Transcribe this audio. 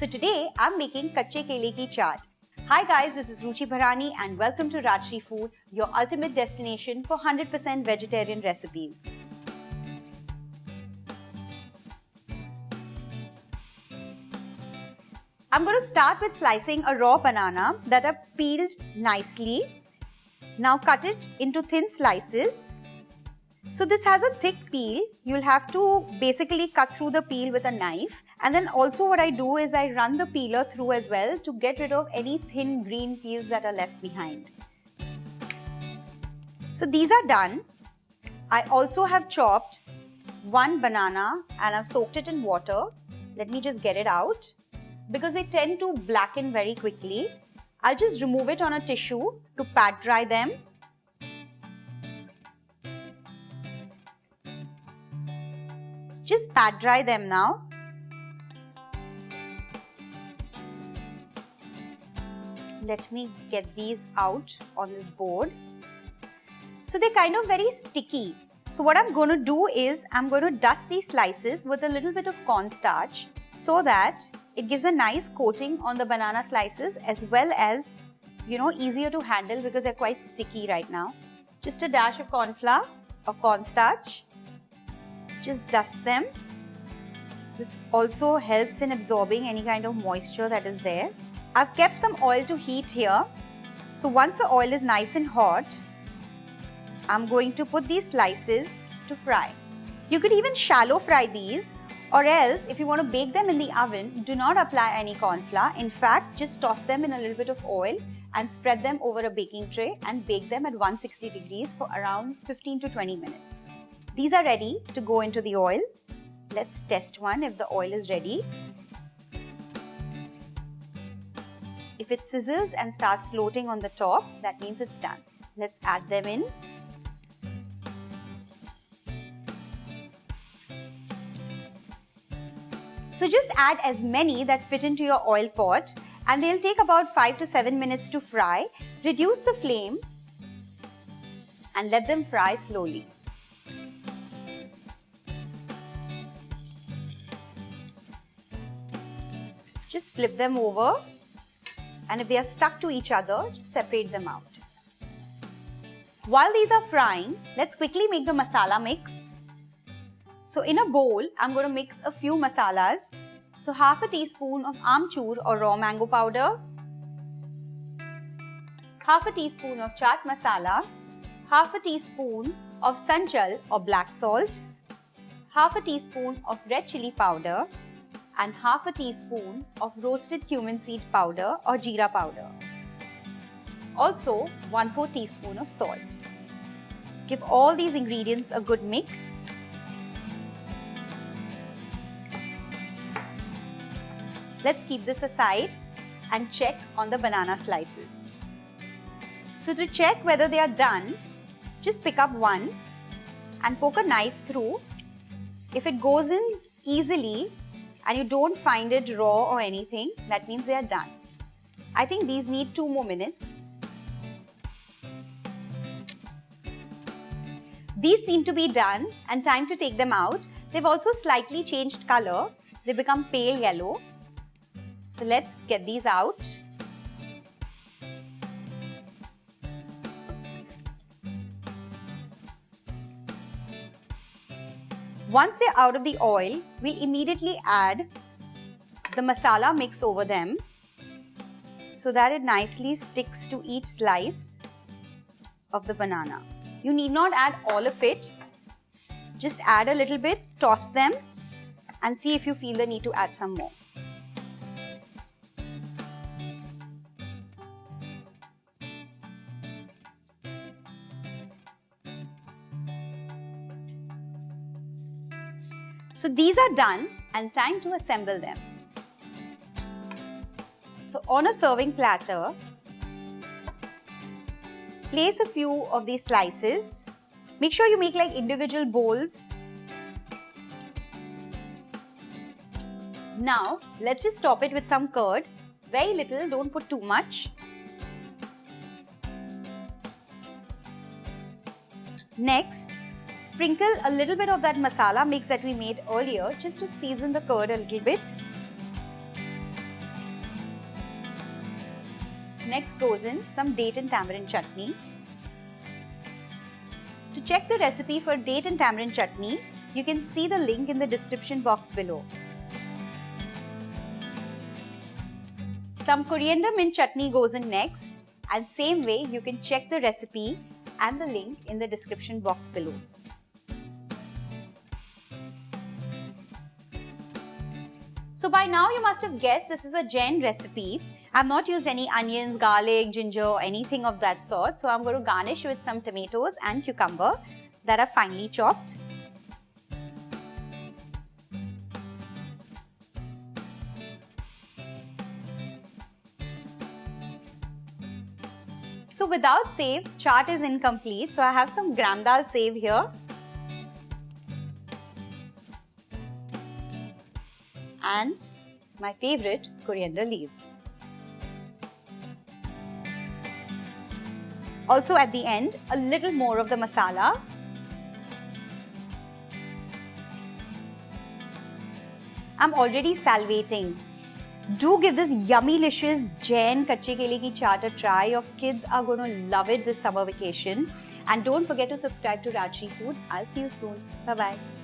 So today I'm making Kacche Kele Ki Chaat. Hi guys, this is Ruchi Bharani and welcome to Rajshri Food, your ultimate destination for 100% vegetarian recipes. I'm going to start with slicing a raw banana that I've peeled nicely. Now cut it into thin slices. So this has a thick peel. You'll have to basically cut through the peel with a knife. And then also what I do is I run the peeler through as well to get rid of any thin green peels that are left behind. So these are done. I also have chopped one banana and I've soaked it in water. Let me just get it out. Because they tend to blacken very quickly, I'll just remove it on a tissue to pat dry them. Just pat dry them now. Let me get these out on this board. So they're kind of very sticky. So what I'm going to do is I'm going to dust these slices with a little bit of cornstarch so that it gives a nice coating on the banana slices as well as, easier to handle because they're quite sticky right now. Just a dash of corn flour or cornstarch. Just dust them. This also helps in absorbing any kind of moisture that is there. I've kept some oil to heat here. So once the oil is nice and hot, I'm going to put these slices to fry. You could even shallow fry these, or else if you want to bake them in the oven, do not apply any corn flour. In fact, just toss them in a little bit of oil and spread them over a baking tray and bake them at 160 degrees for around 15 to 20 minutes. These are ready to go into the oil. Let's test one if the oil is ready. If it sizzles and starts floating on the top, that means it's done. Let's add them in. So just add as many that fit into your oil pot and they'll take about 5 to 7 minutes to fry. Reduce the flame and let them fry slowly. Just flip them over and if they are stuck to each other, just separate them out. While these are frying, let's quickly make the masala mix. So in a bowl, I'm going to mix a few masalas. So half a teaspoon of amchur or raw mango powder, half a teaspoon of chaat masala, half a teaspoon of sanchal or black salt, half a teaspoon of red chili powder, and half a teaspoon of roasted cumin seed powder or jeera powder. Also 1/4 teaspoon of salt. Give all these ingredients a good mix. Let's keep this aside and check on the banana slices. So to check whether they are done, just pick up one and poke a knife through. If it goes in easily and you don't find it raw or anything, that means they are done. I think these need 2 more minutes. These seem to be done and time to take them out. They've also slightly changed color. They become pale yellow. So let's get these out. Once they're out of the oil, we'll immediately add the masala mix over them so that it nicely sticks to each slice of the banana. You need not add all of it. Just add a little bit, toss them and see if you feel the need to add some more. So these are done and time to assemble them. So on a serving platter, place a few of these slices. Make sure you make like individual bowls. Now let's just top it with some curd. Very little, don't put too much. Next, sprinkle a little bit of that masala mix that we made earlier just to season the curd a little bit. next goes in some date and tamarind chutney. To check the recipe for date and tamarind chutney, you can see the link in the description box below. Some coriander mint chutney goes in next, and same way you can check the recipe and the link in the description box below. So by now you must have guessed this is a Jain recipe. I've not used any onions, garlic, ginger or anything of that sort. So I'm going to garnish with some tomatoes and cucumber that are finely chopped. So without save, chaat is incomplete. So I have some gram dal save here. And my favorite, coriander leaves. Also at the end, a little more of the masala. I'm already salivating. Do give this yummy-licious Jain Kacche Kele Ki Chaat a try. Your kids are going to love it this summer vacation. And don't forget to subscribe to Rajshri Food. I'll see you soon. Bye-bye.